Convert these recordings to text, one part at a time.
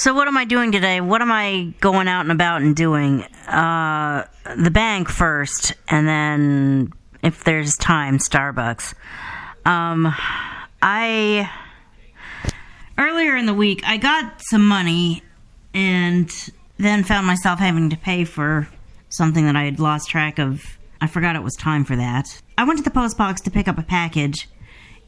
So what am I doing today? What am I going out and about and doing? The bank first, and then, if there's time, Starbucks. Earlier in the week, I got some money, and then found myself having to pay for something that I had lost track of. I forgot it was time for that. I went to the post box to pick up a package,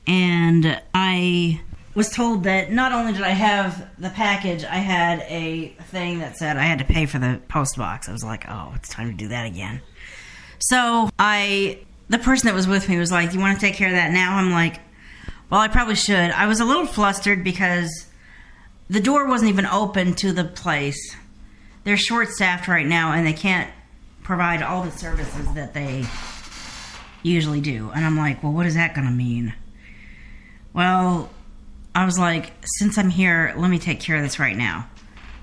and I was told that not only did I have the package, I had a thing that said I had to pay for the post box. I was like, oh, it's time to do that again. So the person that was with me was like, you want to take care of that now? I'm like, well, I probably should. I was a little flustered because the door wasn't even open to the place. They're short-staffed right now, and they can't provide all the services that they usually do. And I'm like, well, what is that going to mean? Well, I was like, since I'm here, let me take care of this right now.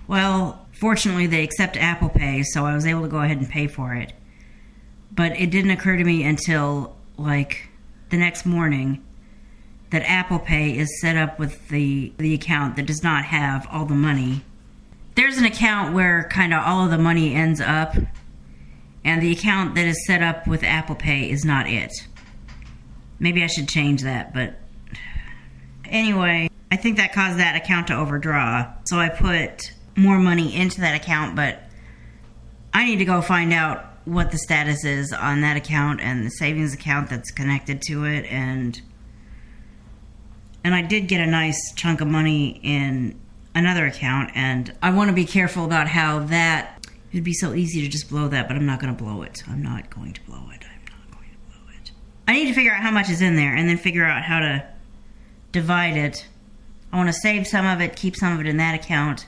Well, fortunately, they accept Apple Pay, so I was able to go ahead and pay for it. But it didn't occur to me until, like, the next morning that Apple Pay is set up with the account that does not have all the money. There's an account where kind of all of the money ends up, and the account that is set up with Apple Pay is not it. Maybe I should change that, but anyway, I think that caused that account to overdraw. So I put more money into that account, but I need to go find out what the status is on that account and the savings account that's connected to it. And I did get a nice chunk of money in another account, and I want to be careful about how that... It'd be so easy to just blow that, but I'm not going to blow it. I'm not going to blow it. I need to figure out how much is in there and then figure out how to divide it. I want to save some of it, keep some of it in that account,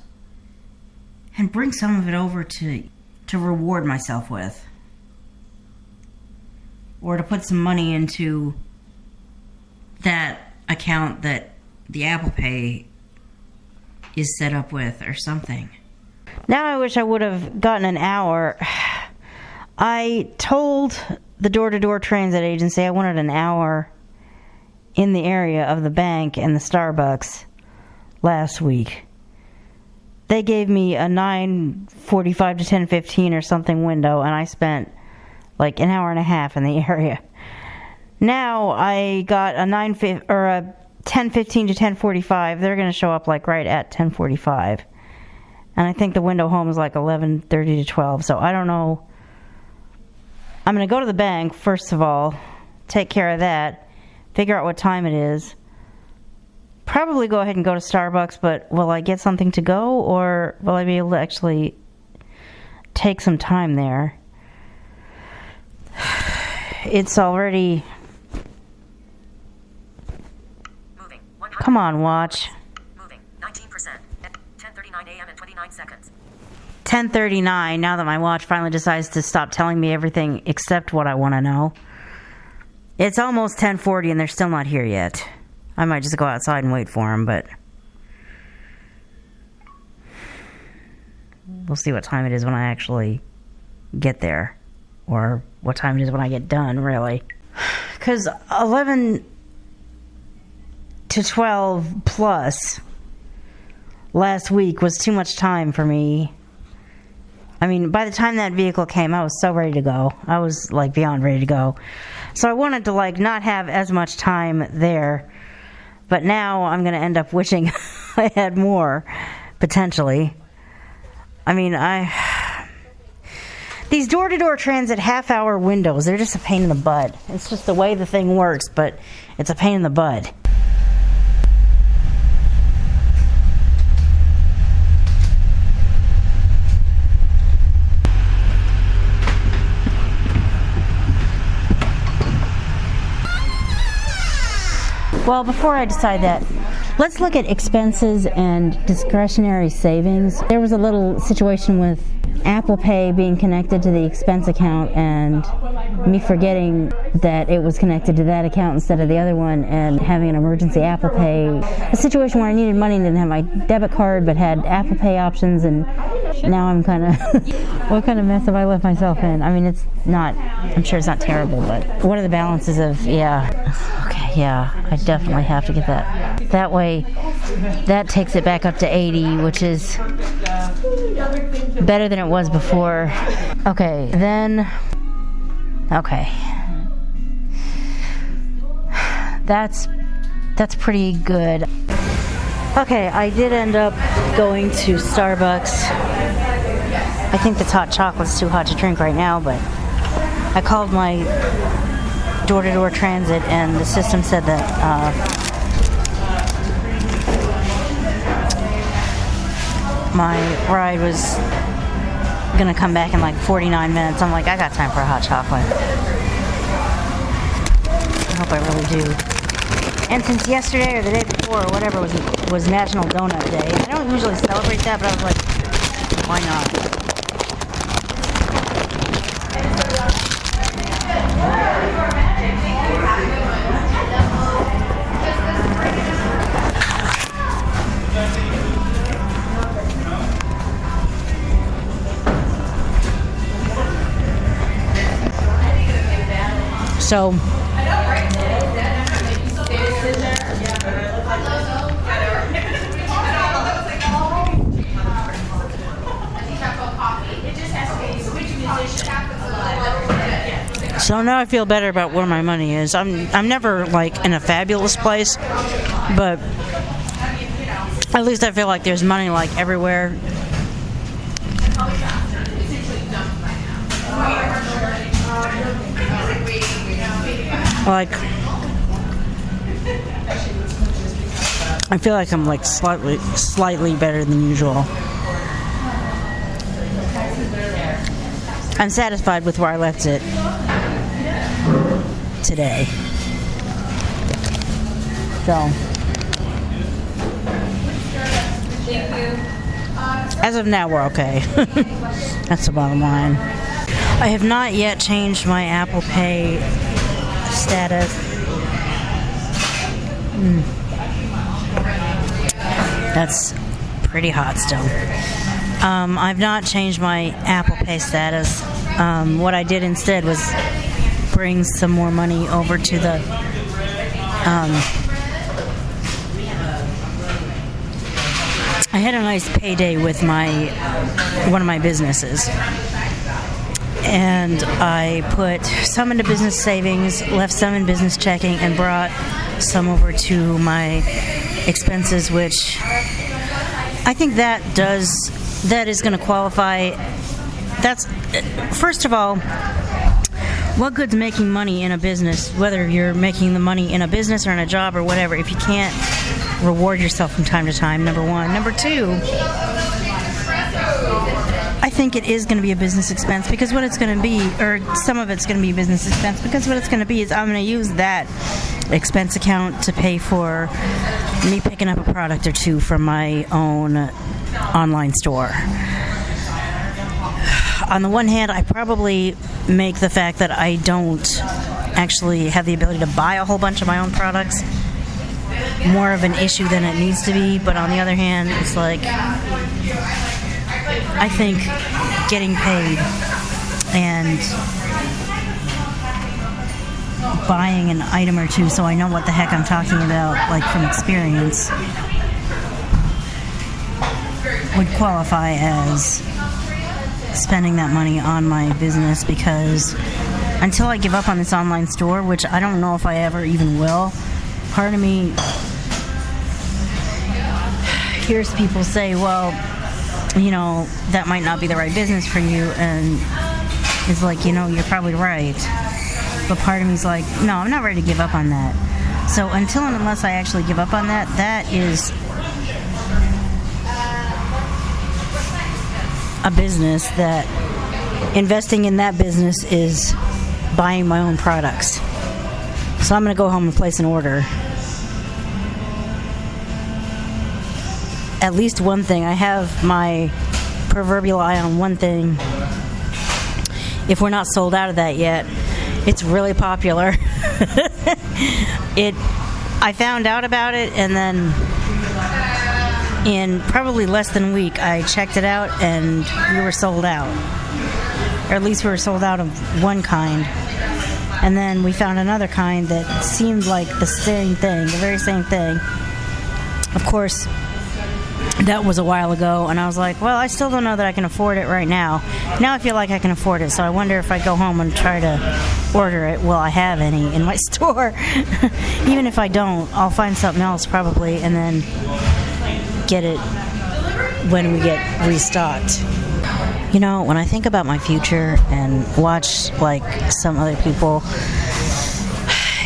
and bring some of it over to reward myself with. Or to put some money into that account that the Apple Pay is set up with or something. Now I wish I would have gotten an hour. I told the door-to-door transit agency I wanted an hour in the area of the bank and the Starbucks last week. They gave me a 9:45 to 10:15 or something window, and I spent like an hour and a half in the area. Now I got a 10:15 to 10:45. They're going to show up like right at 10:45. And I think the window home is like 11:30 to 12. So I don't know. I'm going to go to the bank, first of all, take care of that, figure out what time it is. Probably go ahead and go to Starbucks, but will I get something to go, or will I be able to actually take some time there? It's already... Moving. Come on, watch. Moving. 19%. 10:39 a.m. and 29 seconds. 10:39, now that my watch finally decides to stop telling me everything except what I want to know. It's almost 10:40 and they're still not here yet. I might just go outside and wait for them, but we'll see what time it is when I actually get there. Or what time it is when I get done, really. Because 11 to 12 plus last week was too much time for me. I mean, by the time that vehicle came, I was so ready to go. I was, like, beyond ready to go. So I wanted to, like, not have as much time there. But now I'm going to end up wishing I had more, potentially. I mean, these door-to-door transit half-hour windows, they're just a pain in the butt. It's just the way the thing works, but it's a pain in the butt. Well, before I decide that, let's look at expenses and discretionary savings. There was a little situation with Apple Pay being connected to the expense account and me forgetting that it was connected to that account instead of the other one, and having an emergency Apple Pay. A situation where I needed money and didn't have my debit card but had Apple Pay options, and now I'm kind of... What kind of mess have I left myself in? I mean, it's not... I'm sure it's not terrible, but what are the balances of... Yeah. Okay. Yeah, I definitely have to get that. That way, that takes it back up to 80, which is better than it was before. Okay, then... Okay. That's pretty good. Okay, I did end up going to Starbucks. I think this hot chocolate's too hot to drink right now, but I called my door-to-door transit, and the system said that my ride was gonna come back in like 49 minutes. I'm like, I got time for a hot chocolate. I hope I really do. And since yesterday or the day before or whatever was National Donut Day, I don't usually celebrate that, but I was like, why not? So now I feel better about where my money is. I'm never like in a fabulous place, but at least I feel like there's money like everywhere. Like, I feel like I'm like slightly better than usual. I'm satisfied with where I left it today. So, as of now, we're okay. That's the bottom line. I have not yet changed my Apple Pay status. That's pretty hot still. I've not changed my Apple Pay status. What I did instead was bring some more money over to the I had a nice payday with one of my businesses, and I put some into business savings, left some in business checking, and brought some over to my expenses, which I think that is going to qualify. That's, first of all, what good's making money in a business, whether you're making the money in a business or in a job or whatever, if you can't reward yourself from time to time, number one. Number two, I think it is going to be a business expense, because what it's going to be, or some of it's going to be a business expense, because what it's going to be is I'm going to use that expense account to pay for me picking up a product or two from my own online store. On the one hand, I probably make the fact that I don't actually have the ability to buy a whole bunch of my own products more of an issue than it needs to be, but on the other hand, it's like, I think getting paid and buying an item or two so I know what the heck I'm talking about, like from experience, would qualify as spending that money on my business, because until I give up on this online store, which I don't know if I ever even will, part of me hears people say, well, you know, that might not be the right business for you, and it's like, you know, you're probably right. But part of me's like, no, I'm not ready to give up on that. So until and unless I actually give up on that, that is a business that investing in that business is buying my own products. So I'm going to go home and place an order. At least one thing. I have my proverbial eye on one thing. If we're not sold out of that yet, it's really popular. I found out about it, and then in probably less than a week, I checked it out, and we were sold out. Or at least we were sold out of one kind. And then we found another kind that seemed like the same thing, the very same thing. Of course, that was a while ago, and I was like, well, I still don't know that I can afford it right now. Now I feel like I can afford it, so I wonder if I go home and try to order it, will I have any in my store? Even if I don't, I'll find something else probably, and then get it when we get restocked. You know, when I think about my future and watch, like, some other people,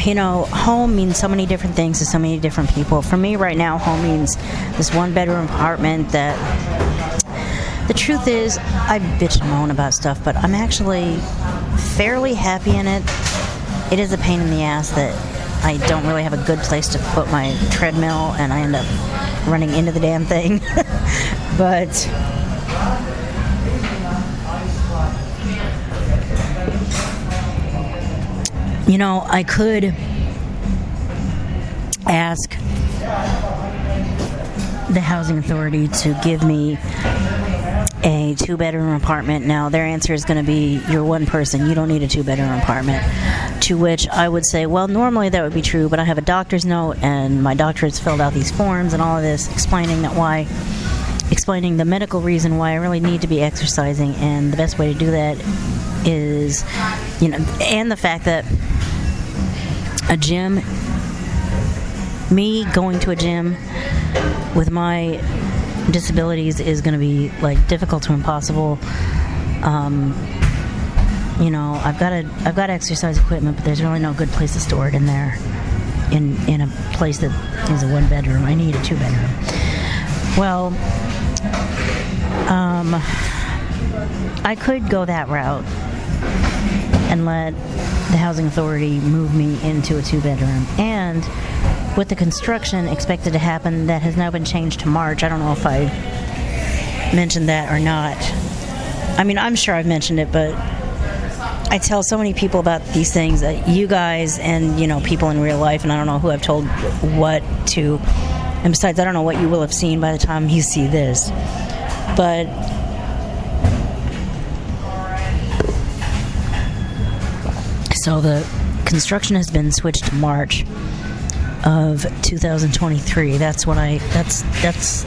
you know, home means so many different things to so many different people. For me right now, home means this one-bedroom apartment that, the truth is, I bitch and moan about stuff, but I'm actually fairly happy in it. It is a pain in the ass that I don't really have a good place to put my treadmill, and I end up running into the damn thing. But you know, I could ask the housing authority to give me a 2-bedroom apartment. Now, their answer is going to be, you're one person, you don't need a 2-bedroom apartment. To which I would say, well, normally that would be true, but I have a doctor's note, and my doctor has filled out these forms and all of this explaining the medical reason why I really need to be exercising, and the best way to do that is, you know, and the fact that a gym, me going to a gym with my disabilities is going to be, like, difficult to impossible. You know, I've got exercise equipment, but there's really no good place to store it in there. In a place that is a 1-bedroom, I need a 2-bedroom. Well, I could go that route and let the housing authority move me into a 2-bedroom. And with the construction expected to happen, that has now been changed to March. I don't know if I mentioned that or not. I mean, I'm sure I've mentioned it, but I tell so many people about these things, you guys and, you know, people in real life, and I don't know who I've told what to. And besides, I don't know what you will have seen by the time you see this. But so the construction has been switched to March of 2023. That's as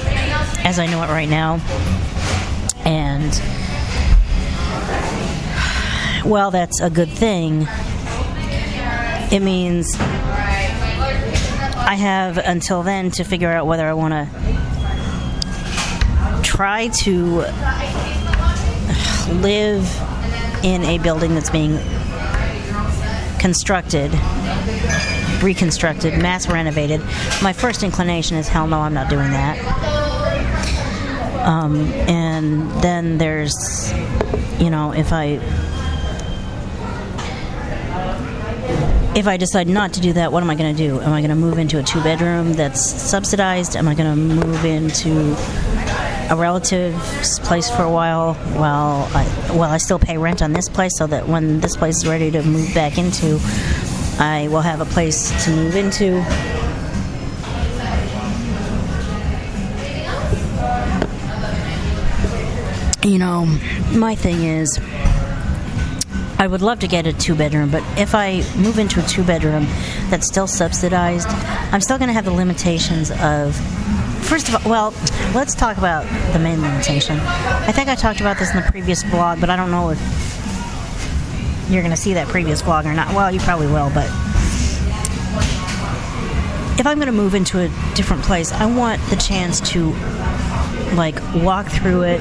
I know it right now. And well, that's a good thing. It means I have until then to figure out whether I want to try to live in a building that's being reconstructed, mass renovated. My first inclination is, hell no, I'm not doing that. And then there's, you know, if I decide not to do that, what am I going to do? Am I going to move into a 2-bedroom that's subsidized? Am I going to move into a relative's place for a while I still pay rent on this place, so that when this place is ready to move back into, I will have a place to move into? You know, my thing is, I would love to get a 2-bedroom, but if I move into a 2-bedroom that's still subsidized, I'm still going to have the limitations of, first of all, well, let's talk about the main limitation. I think I talked about this in the previous vlog, but I don't know if you're going to see that previous vlog or not. Well, you probably will, but if I'm going to move into a different place, I want the chance to, like, walk through it.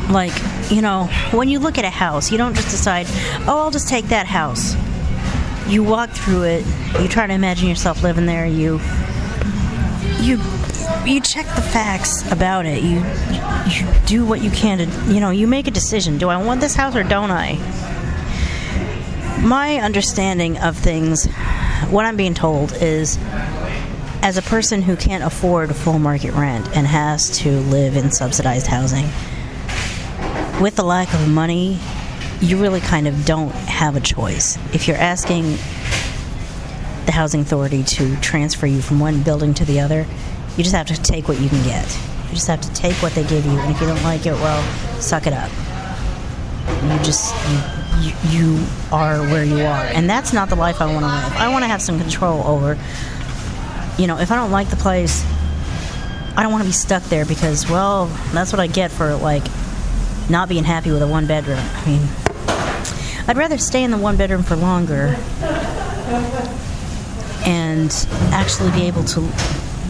Like, you know, when you look at a house, you don't just decide, oh, I'll just take that house. You walk through it, you try to imagine yourself living there, you check the facts about it, you do what you can to, you know, you make a decision. Do I want this house or don't I? My understanding of things, what I'm being told is, as a person who can't afford full market rent and has to live in subsidized housing, with the lack of money, you really kind of don't have a choice. If you're asking the housing authority to transfer you from one building to the other, you just have to take what you can get. You just have to take what they give you, and if you don't like it, well, suck it up. You are where you are, and that's not the life I want to live. I want to have some control over, if I don't like the place, I don't want to be stuck there because, well, that's what I get for not being happy with a one bedroom. I mean, I'd rather stay in the one bedroom for longer and actually be able to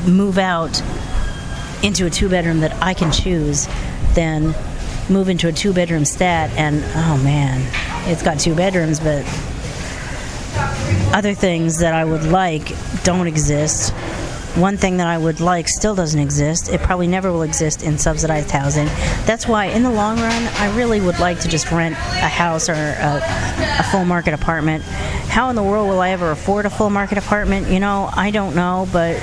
move out into a two bedroom that I can choose than move into a two bedroom stat and, oh man, it's got two bedrooms, but other things that I would like don't exist. One thing that I would like still doesn't exist. It probably never will exist in subsidized housing. That's why, in the long run, I really would like to just rent a house or a full market apartment. How in the world will I ever afford a full market apartment? I don't know, but,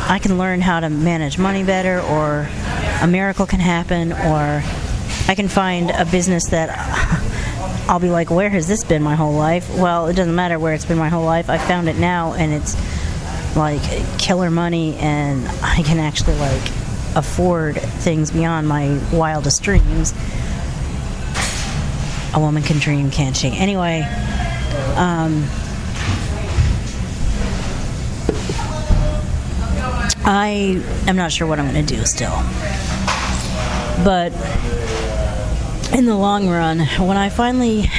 I can learn how to manage money better, or a miracle can happen, or I can find a business that I'll be like, where has this been my whole life? Well, it doesn't matter where it's been my whole life. I found it now, and it's killer money, and I can actually afford things beyond my wildest dreams. A woman can dream, can't she? Anyway, I am not sure what I'm going to do still. But in the long run, when I finally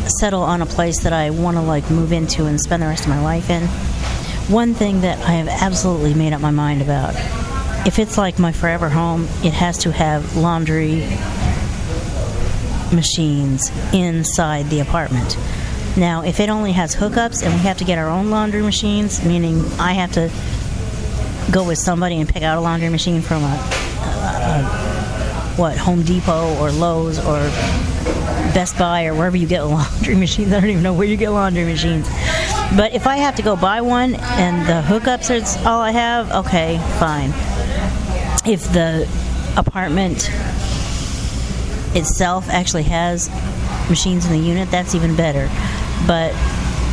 settle on a place that I want to move into and spend the rest of my life in, one thing that I have absolutely made up my mind about, if it's my forever home, it has to have laundry machines inside the apartment. Now, if it only has hookups and we have to get our own laundry machines, meaning I have to go with somebody and pick out a laundry machine from Home Depot or Lowe's or Best Buy or wherever you get laundry machines. I don't even know where you get laundry machines. But if I have to go buy one and the hookups are all I have, okay, fine. If the apartment itself actually has machines in the unit, that's even better. But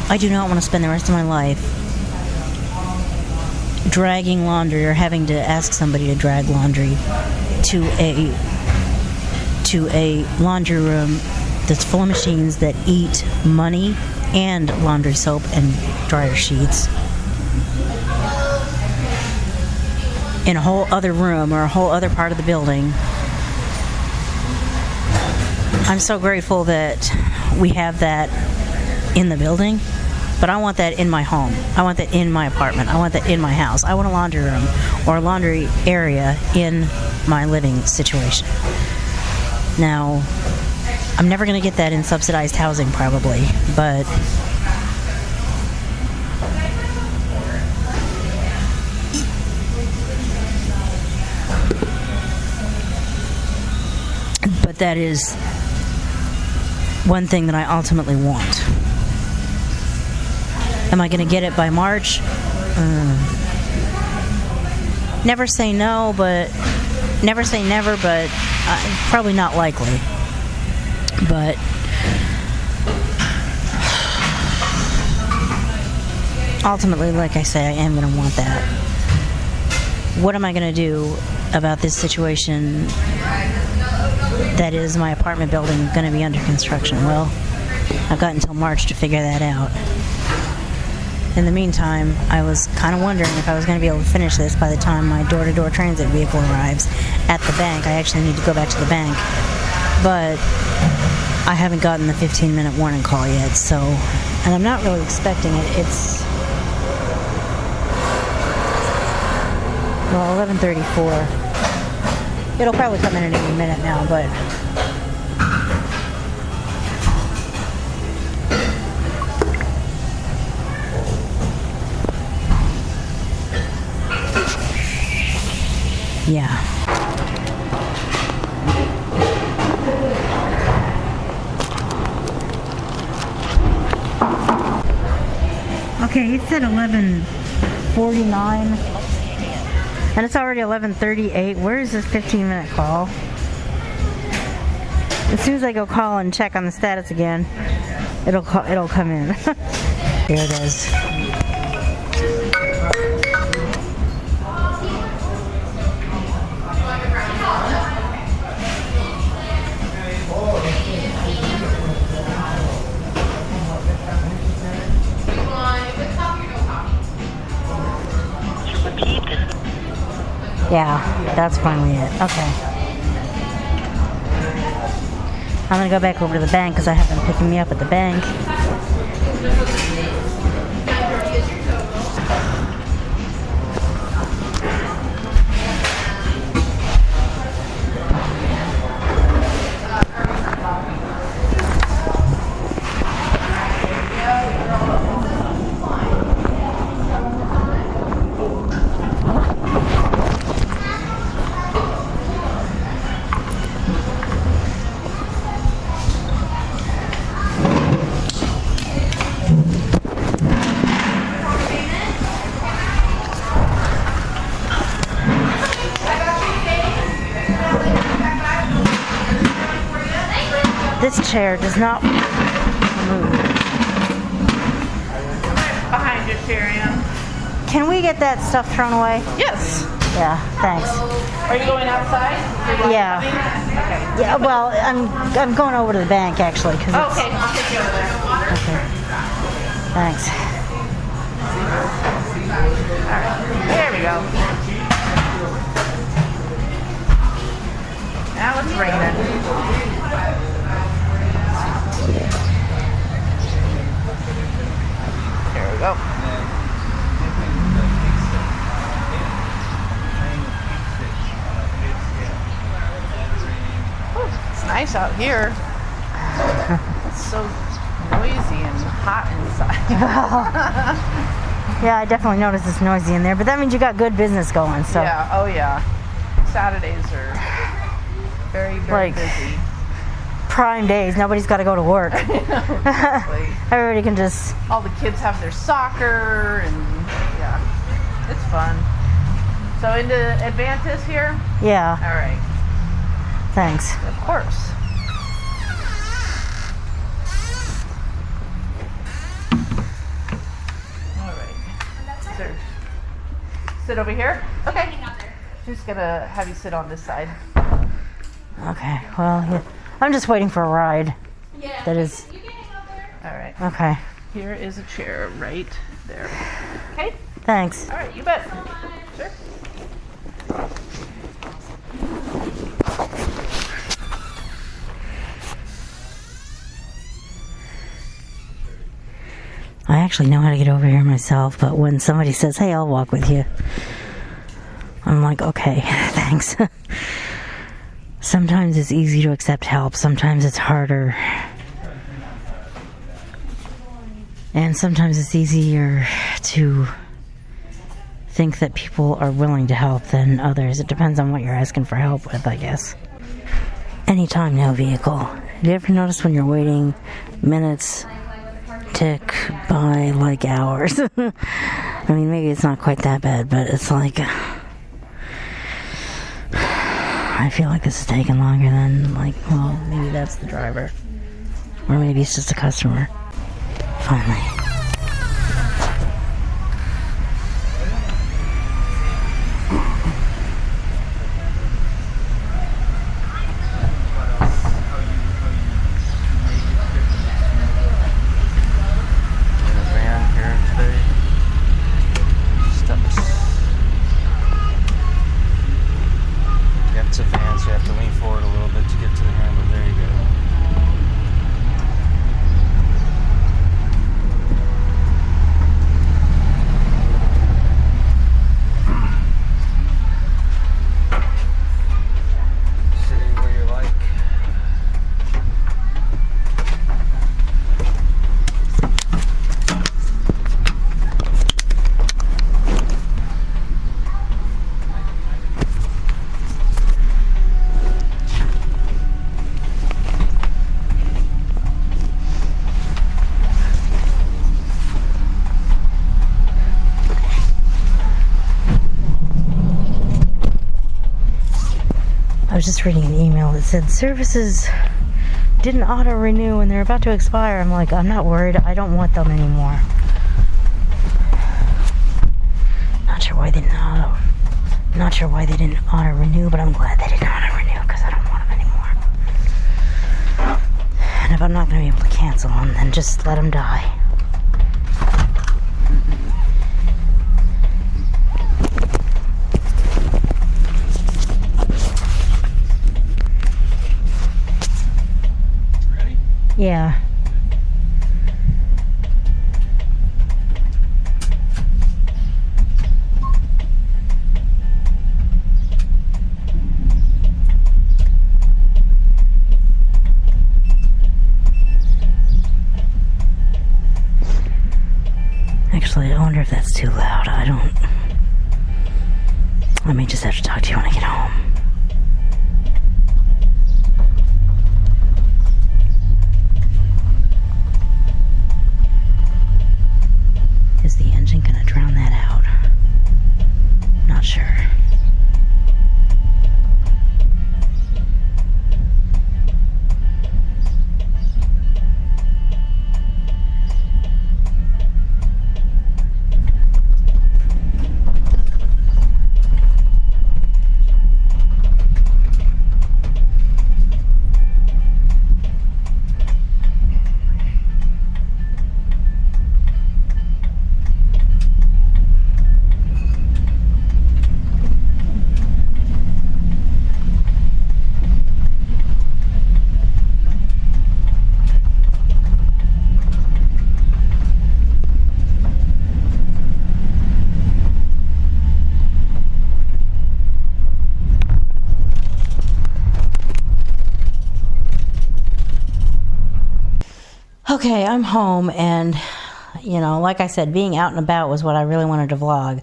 I do not want to spend the rest of my life dragging laundry or having to ask somebody to drag laundry to a laundry room that's full of machines that eat money and laundry soap and dryer sheets in a whole other room or a whole other part of the building. I'm so grateful that we have that in the building, but I want that in my home. I want that in my apartment. I want that in my house. I want a laundry room or a laundry area in my living situation. Now, I'm never going to get that in subsidized housing probably, but that is one thing that I ultimately want. Am I going to get it by March? Never say no, but never say never, but probably not likely. But ultimately, like I say, I am going to want that. What am I going to do about this situation that is my apartment building going to be under construction? Well, I've got until March to figure that out. In the meantime, I was kind of wondering if I was going to be able to finish this by the time my door-to-door transit vehicle arrives at the bank. I actually need to go back to the bank, but I haven't gotten the 15-minute warning call yet, so, and I'm not really expecting it. It's, well, 11:34. It'll probably come in at any minute now, but yeah. Okay, it said 11:49. And it's already 11:38. Where is this 15-minute call? As soon as I go call and check on the status again, it'll come in. There it is. Yeah, that's finally it. Okay. I'm gonna go back over to the bank because I have them picking me up at the bank. This chair does not move. Behind your chair, Ann. Can we get that stuff thrown away? Yes. Yeah, thanks. Are you going outside? Yeah. Okay. Yeah, well, I'm going over to the bank actually because it's... Okay, I'll take you over there. Okay. Thanks. All right. There we go. Now it's raining. There we go. It's nice out here. It's so noisy and hot inside. Yeah, I definitely noticed it's noisy in there, but that means you got good business going, so... Yeah, oh yeah. Saturdays are very, very Like, busy. prime days. Nobody's got to go to work. Exactly. Everybody can just... All the kids have their soccer and yeah, it's fun. So into Advantis here? Yeah, All right. thanks. Of course. All right. Sir. Sit over here? Okay. Just gonna have you sit on this side. Okay, well, yeah. I'm just waiting for a ride. Yeah. That is... All right. Okay, Here is a chair right there. Okay? thanks. All right, you bet. Sure. I actually know how to get over here myself, but when somebody says, hey, I'll walk with you, I'm like, okay, thanks. Sometimes it's easy to accept help, sometimes it's harder. And sometimes it's easier to think that people are willing to help than others. It depends on what you're asking for help with, I guess. Anytime, no vehicle. Have you ever noticed when you're waiting, minutes tick by like hours? I mean, maybe it's not quite that bad, but it's like... I feel like this is taking longer than, like, well, maybe that's the driver. Or maybe it's just a customer. Finally. In a van here today. Steps. Yeah, it's a van, so you have to lean forward a little bit to get to the handle. There you go. Sitting where you like. I was just reading an email that said services didn't auto-renew and they're about to expire. I'm like, I'm not worried. I don't want them anymore. Not sure why they didn't auto-renew, but I'm glad they didn't auto-renew because I don't want them anymore. And if I'm not going to be able to cancel them, then just let them die. Yeah. Actually, I wonder if that's too loud. I may just have to talk to you when I get home. Is the engine gonna drown that out? Not sure. Okay, I'm home, and, like I said, being out and about was what I really wanted to vlog.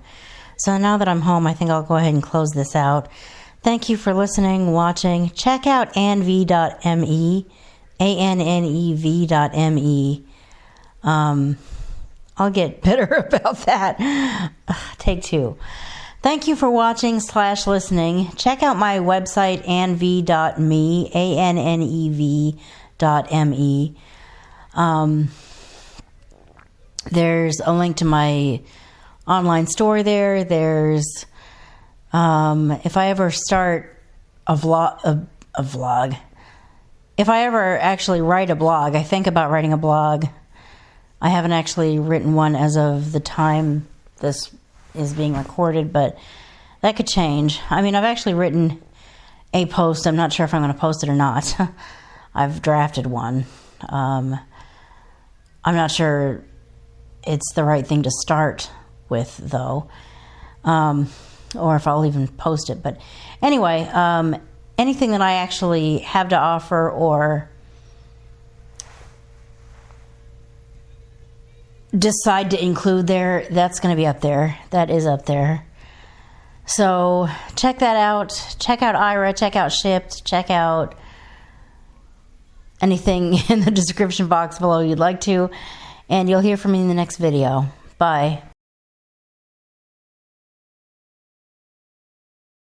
So now that I'm home, I think I'll go ahead and close this out. Thank you for listening, watching. Check out annev.me, ANNEV.me. I'll get better about that. Take two. Thank you for watching / listening. Check out my website, annev.me, ANNEV.me. There's a link to my online store there. There's, if I ever start a vlog, if I ever actually write a blog, I think about writing a blog. I haven't actually written one as of the time this is being recorded, but that could change. I mean, I've actually written a post. I'm not sure if I'm going to post it or not. I've drafted one. I'm not sure it's the right thing to start with, though, or if I'll even post it. But anyway, anything that I actually have to offer or decide to include there, that's going to be up there. That is up there. So check that out. Check out Aira. Check out Shipped. Check out anything in the description box below you'd like to, and you'll hear from me in the next video. Bye.